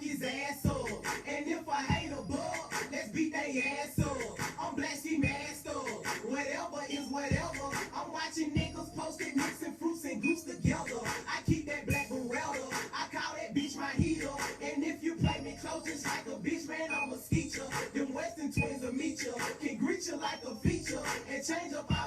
his ass up. And if I hate a bug, let's beat they ass up. I'm blasting masked up. Whatever is whatever. I'm watching niggas posted mixing fruits and goose together. I keep that black Beretta. I call that bitch my heater. And if you play me close just like a bitch, man, I'ma skeet ya. Them Western twins will meet ya. Can greet you like a feature and change up all